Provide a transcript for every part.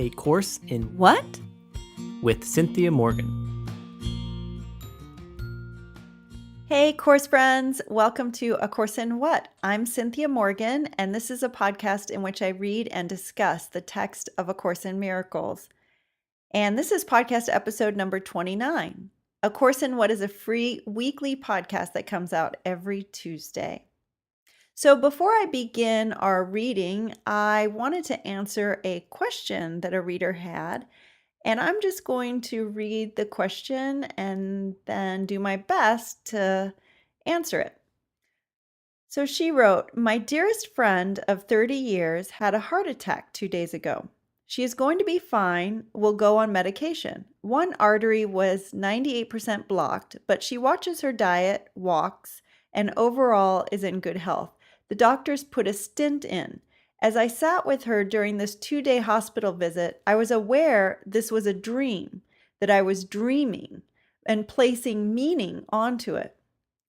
A Course in What? with Cynthia Morgan. Hey, course friends. Welcome to A Course in What? I'm Cynthia Morgan, and this is a podcast in which I read and discuss the text of A Course in Miracles. And this is podcast episode number 29. A Course in What is a free weekly podcast that comes out every Tuesday. So before I begin our reading, I wanted to answer a question that a reader had. And I'm just going to read the question and then do my best to answer it. So she wrote, "My dearest friend of 30 years had a heart attack 2 days ago. She is going to be fine, will go on medication. One artery was 98% blocked, but she watches her diet, walks, and overall is in good health. The doctors put a stent in. As I sat with her during this 2-day hospital visit, I was aware this was a dream, that I was dreaming and placing meaning onto it.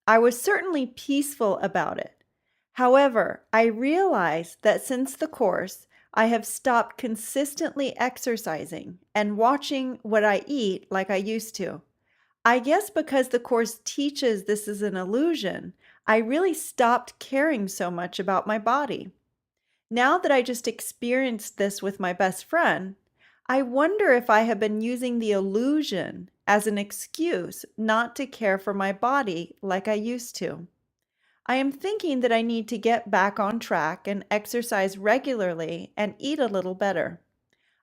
I was certainly peaceful about it. However, I realized that since the course, I have stopped consistently exercising and watching what I eat like I used to. I guess because the course teaches this is an illusion, I really stopped caring so much about my body. Now that I just experienced this with my best friend, I wonder if I have been using the illusion as an excuse not to care for my body like I used to. I am thinking that I need to get back on track and exercise regularly and eat a little better.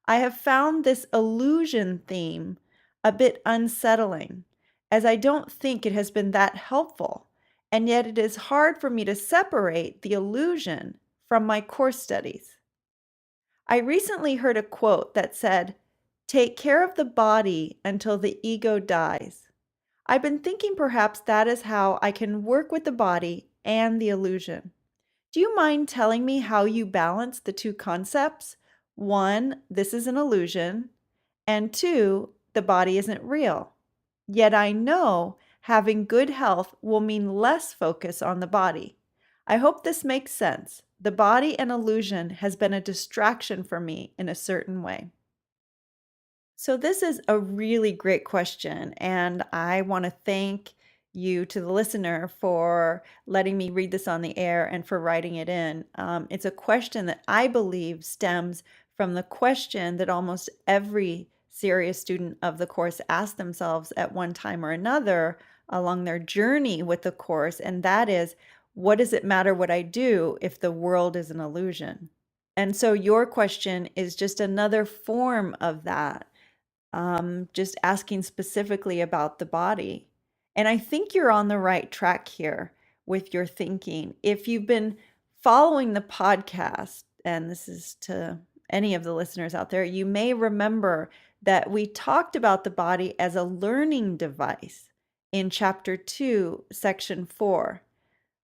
I have found this illusion theme a bit unsettling, as I don't think it has been that helpful, and yet it is hard for me to separate the illusion from my course studies. I recently heard a quote that said, 'Take care of the body until the ego dies.' I've been thinking perhaps that is how I can work with the body and the illusion. Do you mind telling me how you balance the two concepts? One, this is an illusion, and two, the body isn't real. Yet I know having good health will mean less focus on the body. I hope this makes sense. The body and illusion has been a distraction for me in a certain way." So this is a really great question, and I want to thank you to the listener for letting me read this on the air and for writing it in. It's a question that I believe stems from the question that almost every serious student of the course asks themselves at one time or another along their journey with the course, and that is, what does it matter what I do if the world is an illusion? And so your question is just another form of that, just asking specifically about the body. And I think you're on the right track here with your thinking. If you've been following the podcast, and this is to any of the listeners out there, you may remember that we talked about the body as a learning device in chapter 2, section 4.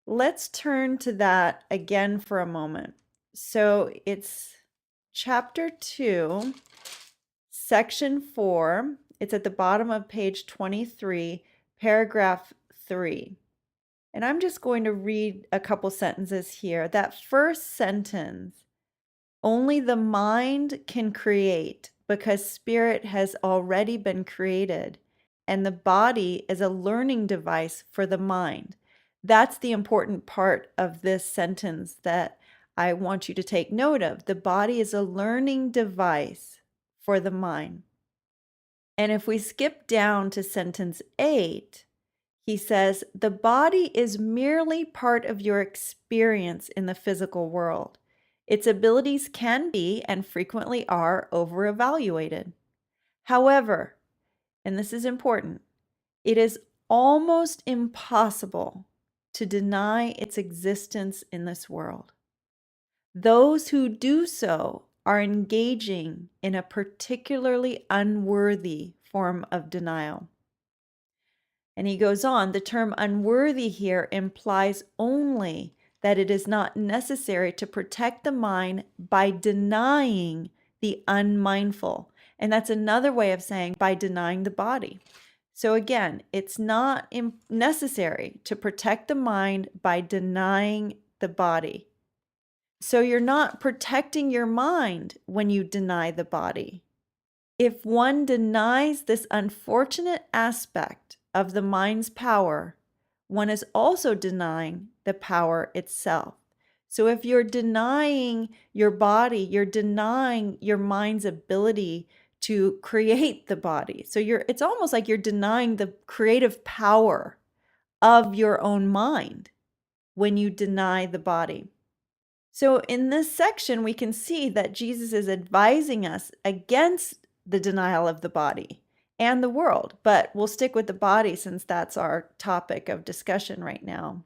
Let's turn to that again for a moment. So it's chapter 2, section 4. It's at the bottom of page 23, paragraph 3. And I'm just going to read a couple sentences here. That first sentence, only the mind can create because spirit has already been created, and the body is a learning device for the mind. That's the important part of this sentence that I want you to take note of. The body is a learning device for the mind. And if we skip down to sentence 8, he says, the body is merely part of your experience in the physical world. Its abilities can be and frequently are over-evaluated. However, and this is important, it is almost impossible to deny its existence in this world. Those who do so are engaging in a particularly unworthy form of denial. And he goes on, the term unworthy here implies only that it is not necessary to protect the mind by denying the unmindful. And that's another way of saying by denying the body. So again, it's not necessary to protect the mind by denying the body. So you're not protecting your mind when you deny the body. If one denies this unfortunate aspect of the mind's power, one is also denying the power itself. So if you're denying your body, you're denying your mind's ability to create the body. So it's almost like you're denying the creative power of your own mind when you deny the body. So in this section, we can see that Jesus is advising us against the denial of the body and the world, but we'll stick with the body since that's our topic of discussion right now.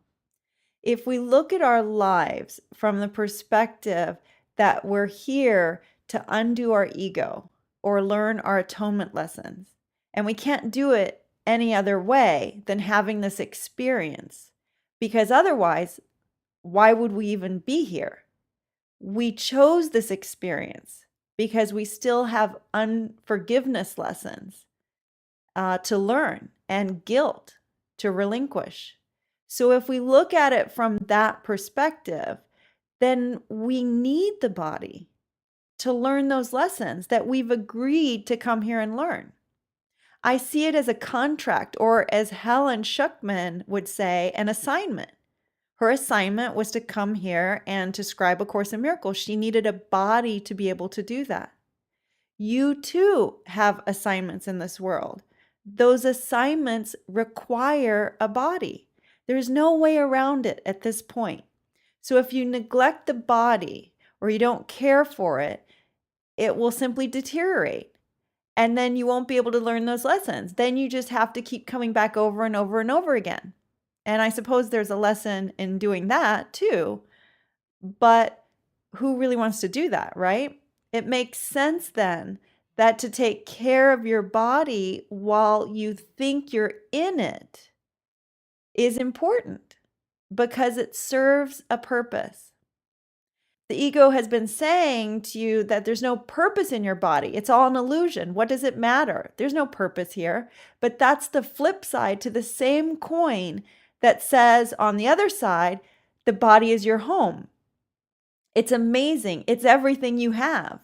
If we look at our lives from the perspective that we're here to undo our ego or learn our atonement lessons, and we can't do it any other way than having this experience, because otherwise, why would we even be here? We chose this experience because we still have unforgiveness lessons to learn and guilt to relinquish. So if we look at it from that perspective, then we need the body to learn those lessons that we've agreed to come here and learn. I see it as a contract, or as Helen Schuckman would say, an assignment. Her assignment was to come here and to scribe A Course in Miracles. She needed a body to be able to do that. You too have assignments in this world. Those assignments require a body. There's no way around it at this point. So if you neglect the body or you don't care for it, it will simply deteriorate. And then you won't be able to learn those lessons. Then you just have to keep coming back over and over and over again. And I suppose there's a lesson in doing that too, but who really wants to do that, right? It makes sense then that to take care of your body while you think you're in it is important because it serves a purpose. The ego has been saying to you that there's no purpose in your body. It's all an illusion. What does it matter? There's no purpose here. But that's the flip side to the same coin that says on the other side, the body is your home. It's amazing. It's everything you have.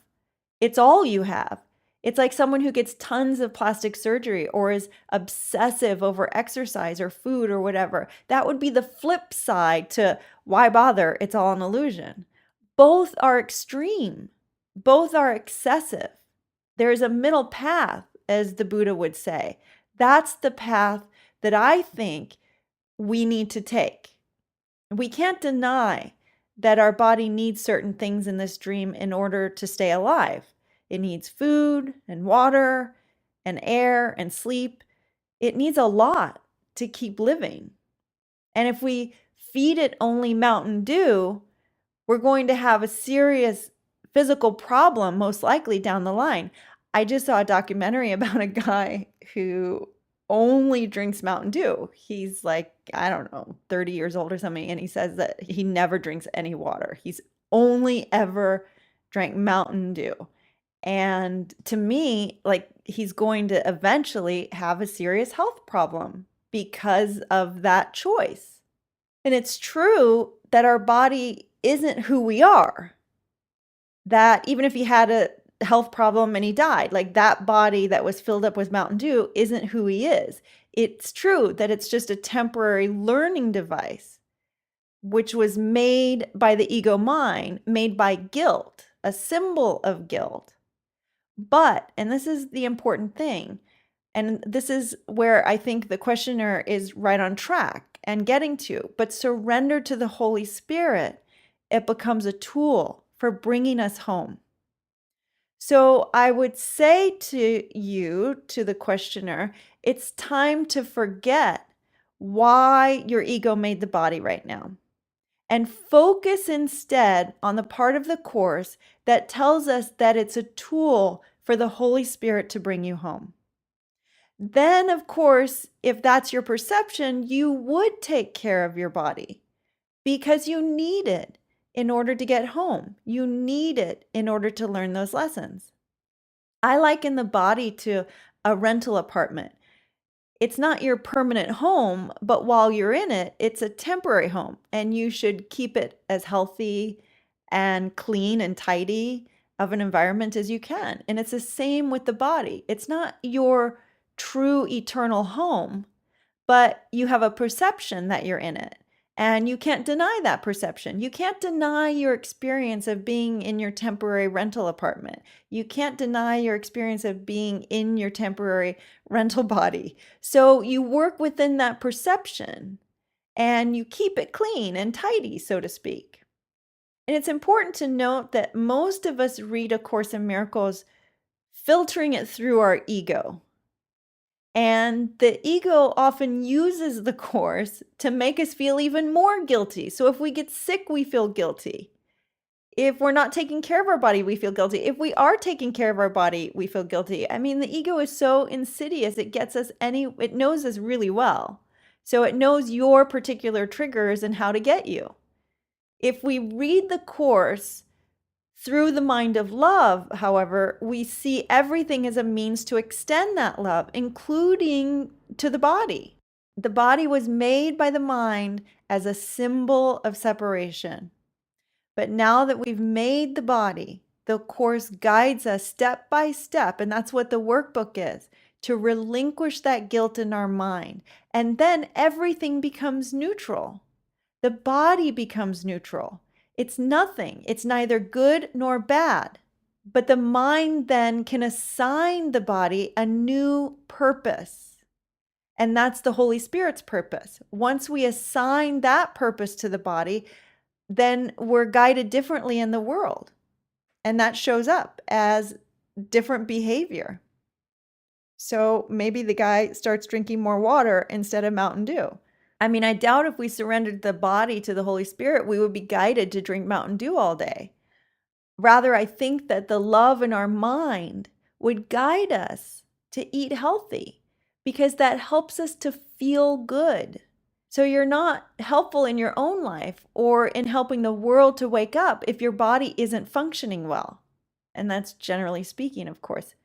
It's all you have. It's like someone who gets tons of plastic surgery or is obsessive over exercise or food or whatever. That would be the flip side to why bother? It's all an illusion. Both are extreme. Both are excessive. There is a middle path, as the Buddha would say. That's the path that I think we need to take. We can't deny that our body needs certain things in this dream in order to stay alive. It needs food and water and air and sleep. It needs a lot to keep living. And if we feed it only Mountain Dew, we're going to have a serious physical problem, most likely down the line. I just saw a documentary about a guy who only drinks Mountain Dew. He's like, I don't know, 30 years old or something. And he says that he never drinks any water. He's only ever drank Mountain Dew. And to me, like, he's going to eventually have a serious health problem because of that choice. And it's true that our body isn't who we are. That even if he had a health problem and he died, like, that body that was filled up with Mountain Dew isn't who he is. It's true that it's just a temporary learning device, which was made by the ego mind, made by guilt, a symbol of guilt. But, and this is the important thing, and this is where I think the questioner is right on track and getting to, but surrender to the Holy Spirit, it becomes a tool for bringing us home. So I would say to you, to the questioner, it's time to forget why your ego made the body right now and focus instead on the part of the Course that tells us that it's a tool for the Holy Spirit to bring you home. Then, of course, if that's your perception, you would take care of your body because you need it in order to get home. You need it in order to learn those lessons. I liken the body to a rental apartment. It's not your permanent home, but while you're in it, it's a temporary home, and you should keep it as healthy and clean and tidy of an environment as you can. And it's the same with the body. It's not your true eternal home, but you have a perception that you're in it. And you can't deny that perception. You can't deny your experience of being in your temporary rental apartment. You can't deny your experience of being in your temporary rental body. So you work within that perception and you keep it clean and tidy, so to speak. And it's important to note that most of us read A Course in Miracles filtering it through our ego. And the ego often uses the Course to make us feel even more guilty. So if we get sick, we feel guilty. If we're not taking care of our body, we feel guilty. If we are taking care of our body, we feel guilty. I mean, the ego is so insidious. It knows us really well. So it knows your particular triggers and how to get you. If we read the Course through the mind of love, however, we see everything as a means to extend that love, including to the body. The body was made by the mind as a symbol of separation. But now that we've made the body, the Course guides us step by step, and that's what the workbook is, to relinquish that guilt in our mind. And then everything becomes neutral. The body becomes neutral. It's nothing. It's neither good nor bad. But the mind then can assign the body a new purpose. And that's the Holy Spirit's purpose. Once we assign that purpose to the body, then we're guided differently in the world. And that shows up as different behavior. So maybe the guy starts drinking more water instead of Mountain Dew. I mean, I doubt if we surrendered the body to the Holy Spirit, we would be guided to drink Mountain Dew all day. Rather, I think that the love in our mind would guide us to eat healthy because that helps us to feel good. So you're not helpful in your own life or in helping the world to wake up if your body isn't functioning well. And that's generally speaking, of course.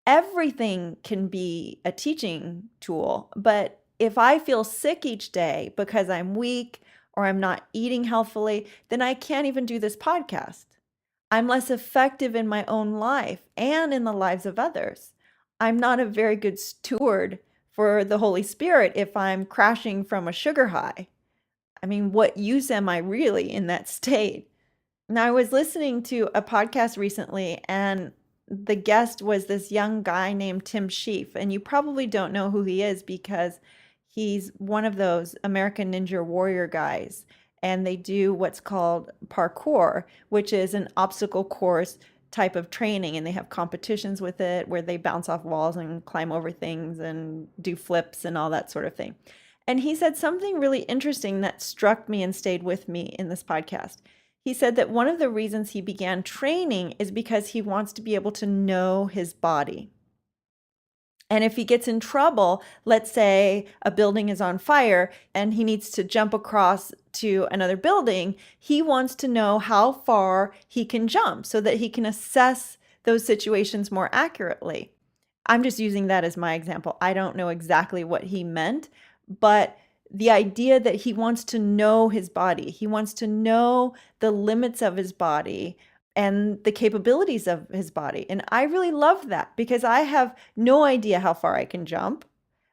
Everything can be a teaching tool, but if I feel sick each day because I'm weak or I'm not eating healthfully, then I can't even do this podcast. I'm less effective in my own life and in the lives of others. I'm not a very good steward for the Holy Spirit if I'm crashing from a sugar high. I mean, what use am I really in that state? Now, I was listening to a podcast recently, and the guest was this young guy named Tim Sheaf. And you probably don't know who he is because he's one of those American Ninja Warrior guys. And they do what's called parkour, which is an obstacle course type of training. And they have competitions with it where they bounce off walls and climb over things and do flips and all that sort of thing. And he said something really interesting that struck me and stayed with me in this podcast. He said that one of the reasons he began training is because he wants to be able to know his body. And if he gets in trouble, let's say a building is on fire and he needs to jump across to another building, he wants to know how far he can jump so that he can assess those situations more accurately. I'm just using that as my example. I don't know exactly what he meant, but the idea that he wants to know his body, he wants to know the limits of his body and the capabilities of his body. And I really love that because I have no idea how far I can jump.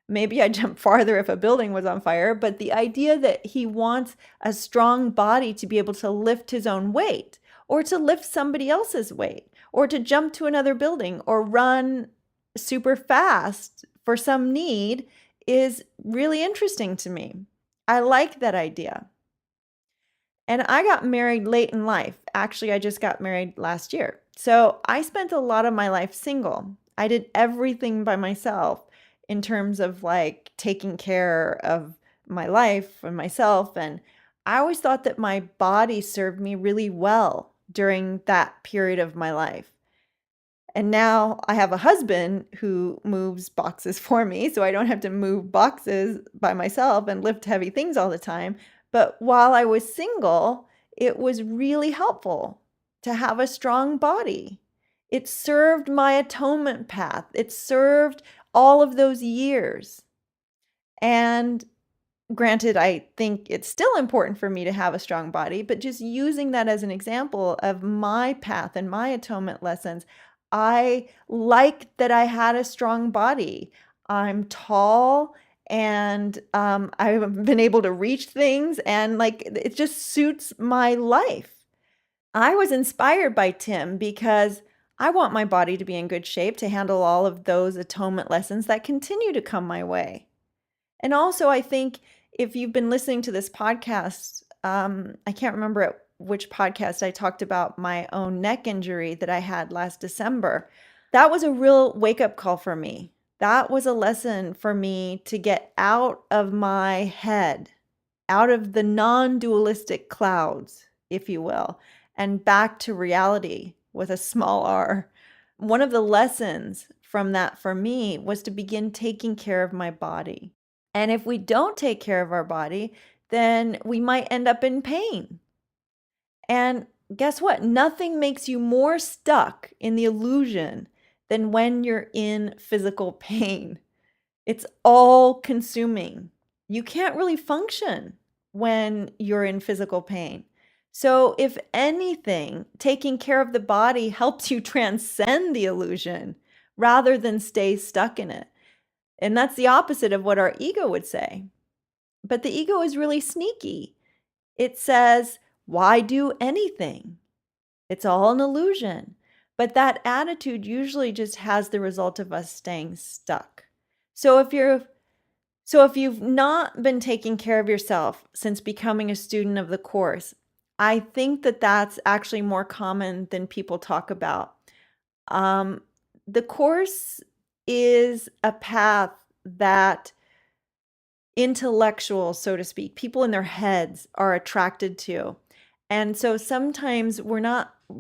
Maybe I'd jump farther if a building was on fire, but the idea that he wants a strong body to be able to lift his own weight or to lift somebody else's weight or to jump to another building or run super fast for some need is really interesting to me. I like that idea. And I got married late in life. Actually, I just got married last year. So I spent a lot of my life single. I did everything by myself in terms of like taking care of my life and myself. And I always thought that my body served me really well during that period of my life. And now I have a husband who moves boxes for me, so I don't have to move boxes by myself and lift heavy things all the time. But while I was single, it was really helpful to have a strong body. It served my atonement path. It served all of those years. And Granted, I think it's still important for me to have a strong body, but just using that as an example of my path and my atonement lessons, I like that I had a strong body. I'm tall and I've been able to reach things, and like it just suits my life. I was inspired by Tim because I want my body to be in good shape to handle all of those atonement lessons that continue to come my way. And also, I think if you've been listening to this podcast, I can't remember at which podcast I talked about my own neck injury that I had last December. That was a real wake up call for me. That was a lesson for me to get out of my head, out of the non dualistic clouds, if you will, and back to reality with a small r. One of the lessons from that for me was to begin taking care of my body. And if we don't take care of our body, then we might end up in pain. And guess what? Nothing makes you more stuck in the illusion than when you're in physical pain. It's all consuming. You can't really function when you're in physical pain. So, if anything, taking care of the body helps you transcend the illusion rather than stay stuck in it. And that's the opposite of what our ego would say. But the ego is really sneaky. It says, why do anything? It's all an illusion. But that attitude usually just has the result of us staying stuck. So if you've not been taking care of yourself since becoming a student of the course, I think that that's actually more common than people talk about. The course is a path that intellectuals, so to speak, people in their heads are attracted to. And so sometimes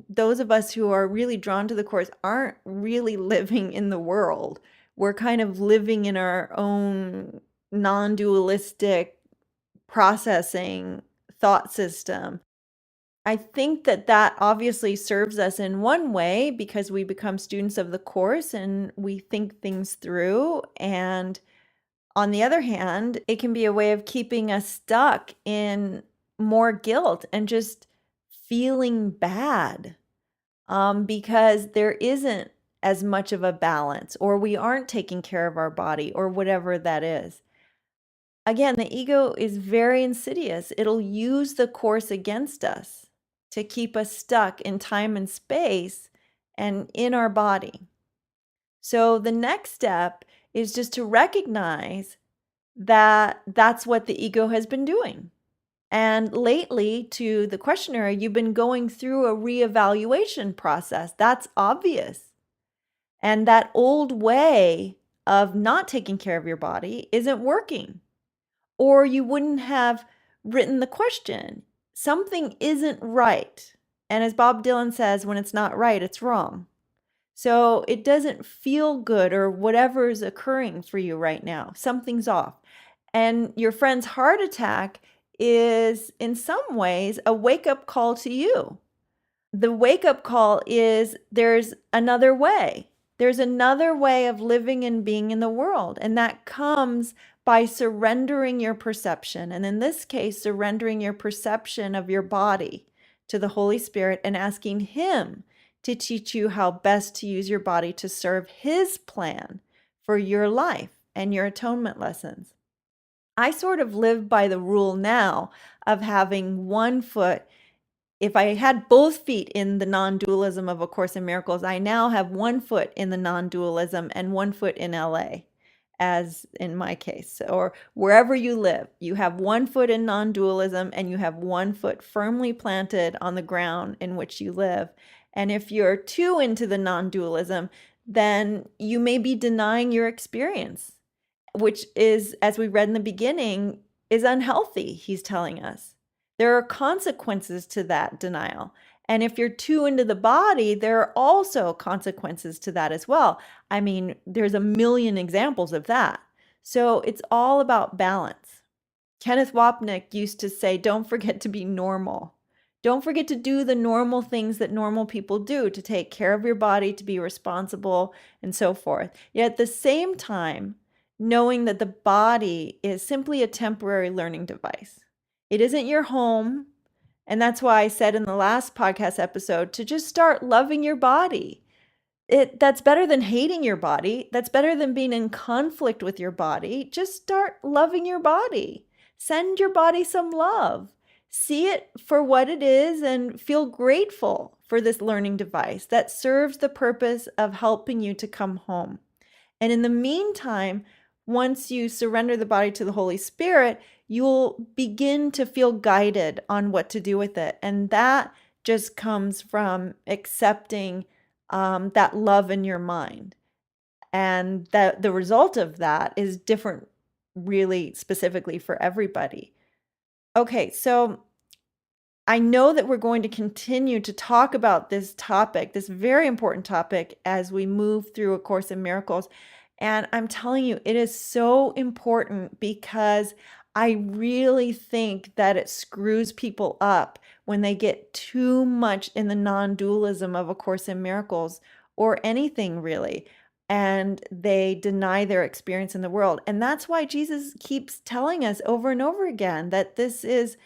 those of us who are really drawn to the course aren't really living in the world. We're kind of living in our own non-dualistic processing thought system. I think that obviously serves us in one way because we become students of the course and we think things through. And on the other hand, it can be a way of keeping us stuck in more guilt and just feeling bad because there isn't as much of a balance, or we aren't taking care of our body, or whatever that is. Again, the ego is very insidious. It'll use the course against us to keep us stuck in time and space and in our body. So the next step is just to recognize that that's what the ego has been doing. And lately, to the questionnaire, you've been going through a reevaluation process. That's obvious. And that old way of not taking care of your body isn't working. Or you wouldn't have written the question. Something isn't right. And as Bob Dylan says, when it's not right, it's wrong. So it doesn't feel good, or whatever is occurring for you right now. Something's off. And your friend's heart attack is, in some ways, a wake-up call to you. The wake-up call is there's another way. There's another way of living and being in the world. And that comes by surrendering your perception. And in this case, surrendering your perception of your body to the Holy Spirit and asking Him to teach you how best to use your body to serve His plan for your life and your atonement lessons. I sort of live by the rule now of having one foot. If I had both feet in the non-dualism of A Course in Miracles, I now have one foot in the non-dualism and one foot in LA, as in my case, or wherever you live. You have one foot in non-dualism and you have one foot firmly planted on the ground in which you live. And if you're too into the non-dualism, then you may be denying your experience, which is, as we read in the beginning, is unhealthy, he's telling us. There are consequences to that denial. And if you're too into the body, there are also consequences to that as well. I mean, there's a million examples of that. So it's all about balance. Kenneth Wapnick used to say, don't forget to be normal. Don't forget to do the normal things that normal people do, to take care of your body, to be responsible, and so forth. Yet at the same time, knowing that the body is simply a temporary learning device. It isn't your home. And that's why I said in the last podcast episode to just start loving your body. That's better than hating your body. That's better than being in conflict with your body. Just start loving your body. Send your body some love. See it for what it is and feel grateful for this learning device that serves the purpose of helping you to come home. And in the meantime, once you surrender the body to the Holy Spirit, you'll begin to feel guided on what to do with it. And that just comes from accepting that love in your mind. And that the result of that is different, really specifically for everybody. Okay, so I know that we're going to continue to talk about this topic, this very important topic, as we move through A Course in Miracles. And I'm telling you, it is so important because I really think that it screws people up when they get too much in the non-dualism of A Course in Miracles or anything really, and they deny their experience in the world. And that's why Jesus keeps telling us over and over again that this is,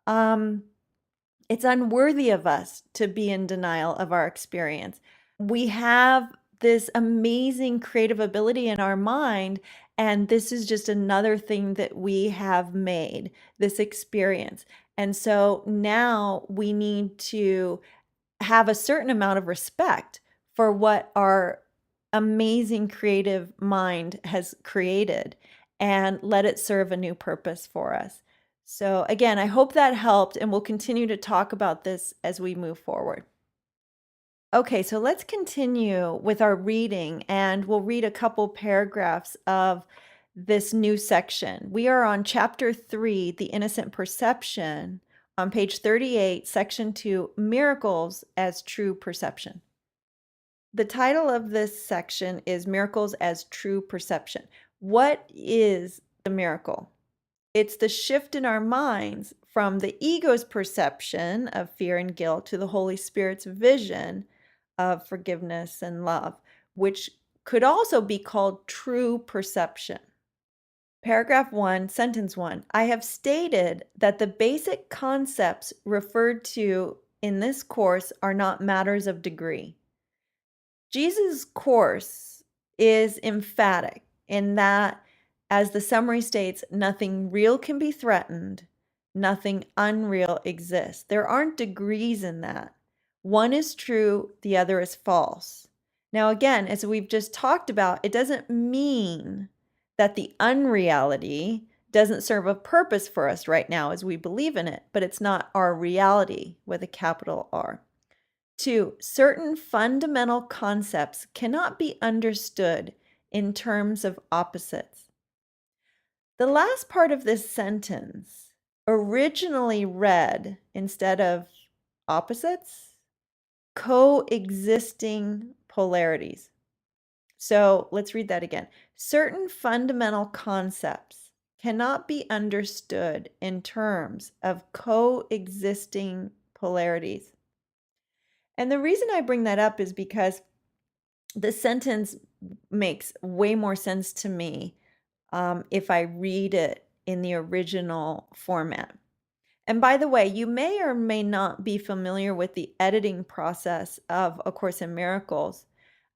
it's unworthy of us to be in denial of our experience. We have this amazing creative ability in our mind, and this is just another thing that we have made, this experience. And so now we need to have a certain amount of respect for what our amazing creative mind has created and let it serve a new purpose for us. So again, I hope that helped, and we'll continue to talk about this as we move forward. Okay, so let's continue with our reading, and we'll read a couple paragraphs of this new section. We are on chapter 3, The Innocent Perception, on page 38, section 2, Miracles as True Perception. The title of this section is Miracles as True Perception. What is the miracle? It's the shift in our minds from the ego's perception of fear and guilt to the Holy Spirit's vision of forgiveness and love, which could also be called true perception. Paragraph 1, sentence 1. I have stated that the basic concepts referred to in this course are not matters of degree. Jesus' course is emphatic in that, as the summary states, nothing real can be threatened, nothing unreal exists. There aren't degrees in that. One is true, the other is false. Now, again, as we've just talked about, it doesn't mean that the unreality doesn't serve a purpose for us right now as we believe in it, but it's not our reality with a capital R. 2, certain fundamental concepts cannot be understood in terms of opposites. The last part of this sentence originally read, instead of opposites, coexisting polarities. So let's read that again. Certain fundamental concepts cannot be understood in terms of coexisting polarities. And the reason I bring that up is because the sentence makes way more sense to me if I read it in the original format. And by the way, you may or may not be familiar with the editing process of A Course in Miracles.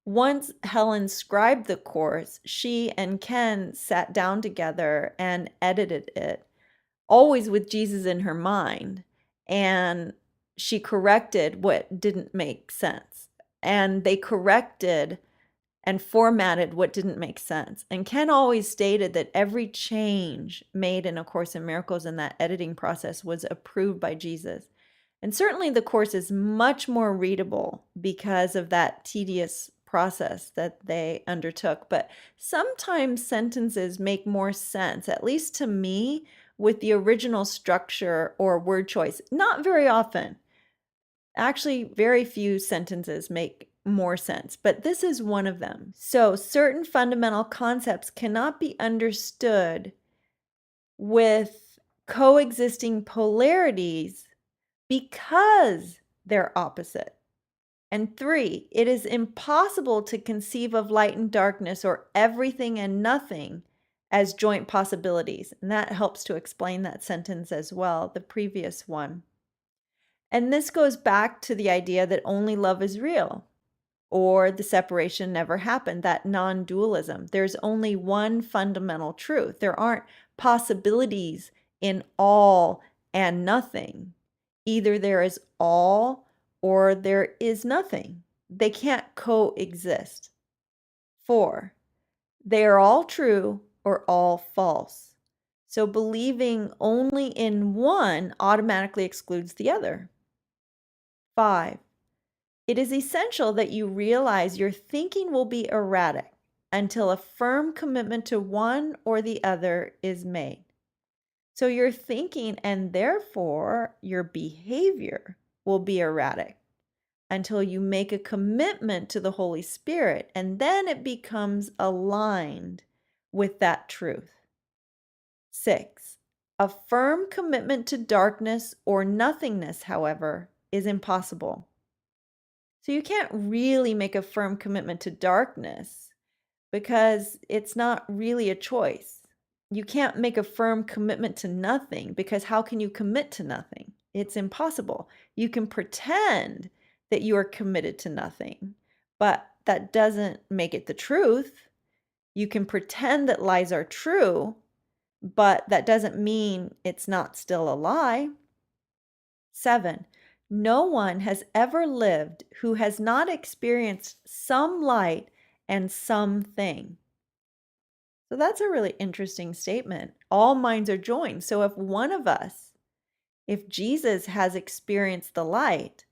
Once Helen scribed the course, she and Ken sat down together and edited it, always with Jesus in her mind. And she corrected what didn't make sense. And they corrected and formatted what didn't make sense. And Ken always stated that every change made in A Course in Miracles in that editing process was approved by Jesus. And certainly the course is much more readable because of that tedious process that they undertook. But sometimes sentences make more sense, at least to me, with the original structure or word choice. Not very often. Actually, very few sentences make more sense, but this is one of them. So certain fundamental concepts cannot be understood with coexisting polarities because they're opposite. And 3, it is impossible to conceive of light and darkness or everything and nothing as joint possibilities. And that helps to explain that sentence as well, the previous one. And this goes back to the idea that only love is real, or the separation never happened, that non-dualism. There's only one fundamental truth. There aren't possibilities in all and nothing. Either there is all or there is nothing. They can't coexist. 4, they are all true or all false. So believing only in one automatically excludes the other. 5, it is essential that you realize your thinking will be erratic until a firm commitment to one or the other is made. So your thinking and therefore your behavior will be erratic until you make a commitment to the Holy Spirit, and then it becomes aligned with that truth. 6, a firm commitment to darkness or nothingness, however, is impossible. So you can't really make a firm commitment to darkness because it's not really a choice. You can't make a firm commitment to nothing because how can you commit to nothing? It's impossible. You can pretend that you are committed to nothing, but that doesn't make it the truth. You can pretend that lies are true, but that doesn't mean it's not still a lie. 7, no one has ever lived who has not experienced some light and something. So that's a really interesting statement. All minds are joined. So if one of us, if Jesus has experienced the light,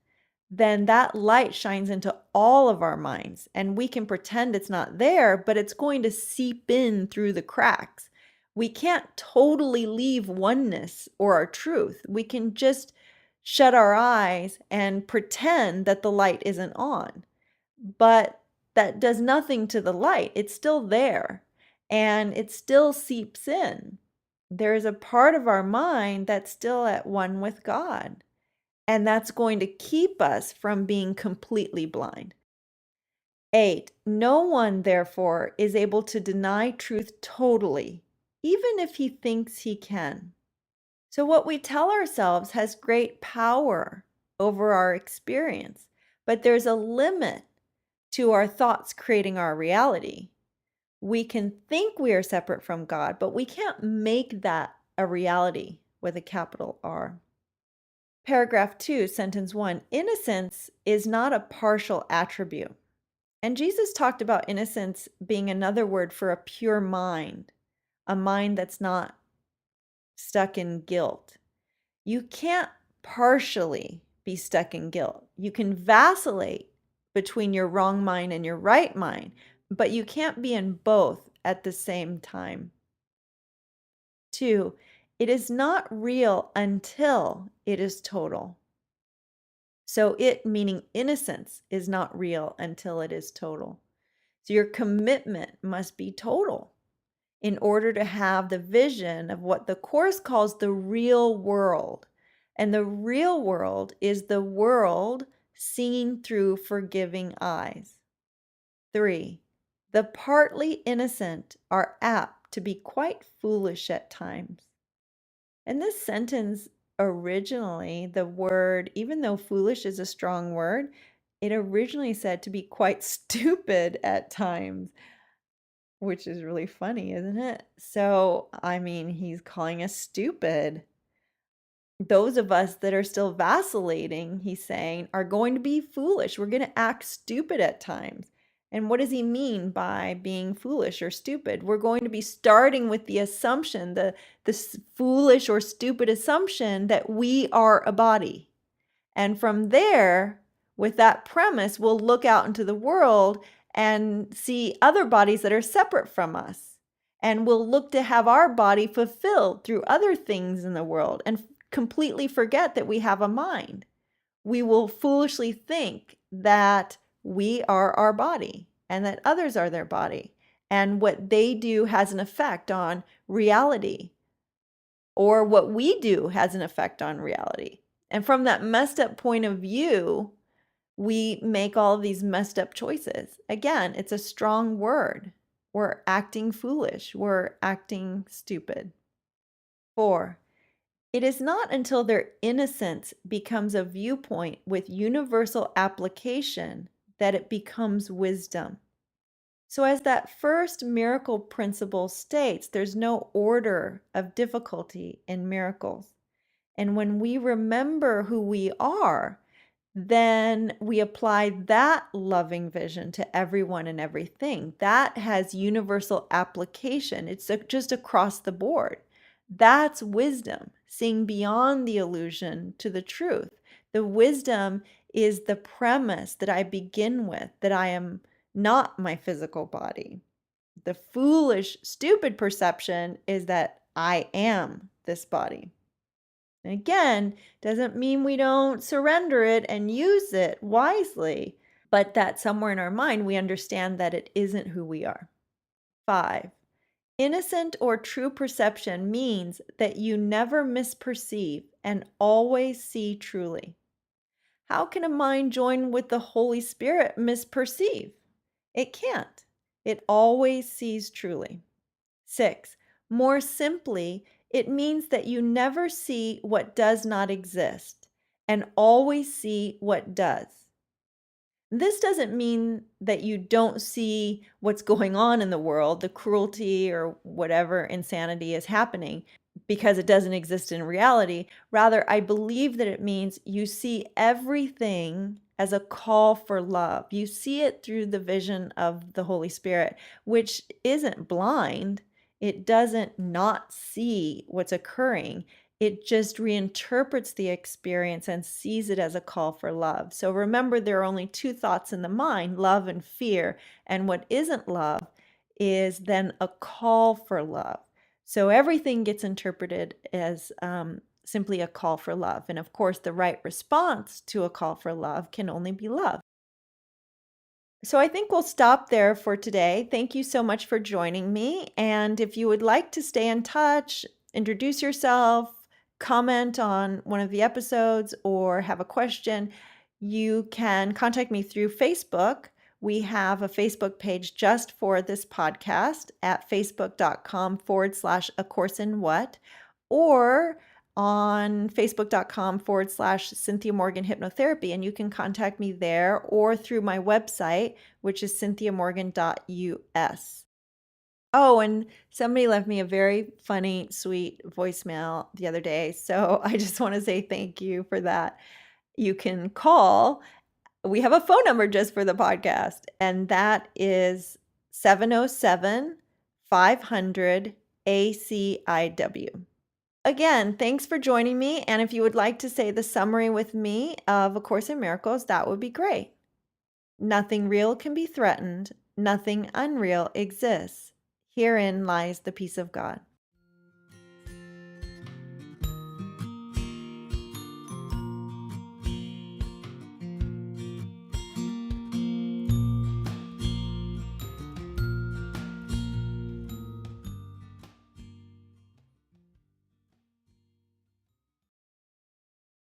then that light shines into all of our minds, and we can pretend it's not there, but it's going to seep in through the cracks. We can't totally leave oneness or our truth. We can just shut our eyes and pretend that the light isn't on. But that does nothing to the light. It's still there and it still seeps in. There's a part of our mind that's still at one with God, and that's going to keep us from being completely blind. 8, no one, therefore, is able to deny truth totally, even if he thinks he can. So what we tell ourselves has great power over our experience, but there's a limit to our thoughts creating our reality. We can think we are separate from God, but we can't make that a reality with a capital R. Paragraph 2, sentence 1, innocence is not a partial attribute. And Jesus talked about innocence being another word for a pure mind, a mind that's not stuck in guilt. You can't partially be stuck in guilt. You can vacillate between your wrong mind and your right mind, but you can't be in both at the same time. 2, it is not real until it is total. So it, meaning innocence, is not real until it is total. So your commitment must be total in order to have the vision of what the Course calls the real world. And the real world is the world seen through forgiving eyes. 3, the partly innocent are apt to be quite foolish at times. And this sentence originally, the word, even though foolish is a strong word, it originally said to be quite stupid at times, which is really funny, isn't it? So, I mean, he's calling us stupid. Those of us that are still vacillating, he's saying, are going to be foolish. We're going to act stupid at times. And what does he mean by being foolish or stupid? We're going to be starting with the assumption, the foolish or stupid assumption that we are a body. And from there, with that premise, we'll look out into the world and see other bodies that are separate from us. And we'll look to have our body fulfilled through other things in the world and completely forget that we have a mind. We will foolishly think that we are our body and that others are their body, and what they do has an effect on reality, or what we do has an effect on reality. And from that messed up point of view, we make all of these messed up choices. Again, it's a strong word. we're acting foolish, we're acting stupid. 4. It is not until their innocence becomes a viewpoint with universal application that it becomes wisdom. So, as that first miracle principle states, there's no order of difficulty in miracles. And when we remember who we are, then we apply that loving vision to everyone and everything. That has universal application. It's just across the board. That's wisdom, seeing beyond the illusion to the truth. The wisdom is the premise that I begin with, that I am not my physical body. The foolish, stupid perception is that I am this body. And again, doesn't mean we don't surrender it and use it wisely, but that somewhere in our mind we understand that it isn't who we are. 5. Innocent or true perception means that you never misperceive and always see truly. How can a mind joined with the Holy Spirit misperceive? It can't. It always sees truly. 6. More simply, it means that you never see what does not exist and always see what does. This doesn't mean that you don't see what's going on in the world, the cruelty or whatever insanity is happening, because it doesn't exist in reality. Rather, I believe that it means you see everything as a call for love. You see it through the vision of the Holy Spirit, which isn't blind. It doesn't not see what's occurring. It just reinterprets the experience and sees it as a call for love. So remember, there are only two thoughts in the mind, love and fear. And what isn't love is then a call for love. So everything gets interpreted as simply a call for love. And of course, the right response to a call for love can only be love. So I think we'll stop there for today. Thank you so much for joining me. And if you would like to stay in touch, introduce yourself, comment on one of the episodes, or have a question, you can contact me through Facebook. We have a Facebook page just for this podcast at facebook.com/A Course in What, or on facebook.com/Cynthia Morgan Hypnotherapy. And you can contact me there or through my website, which is cynthiamorgan.us. Oh, and somebody left me a very funny, sweet voicemail the other day. So I just want to say thank you for that. You can call. We have a phone number just for the podcast, and that is 707-500 ACIW. Again, thanks for joining me. And if you would like to say the summary with me of A Course in Miracles, that would be great. Nothing real can be threatened. Nothing unreal exists. Herein lies the peace of God.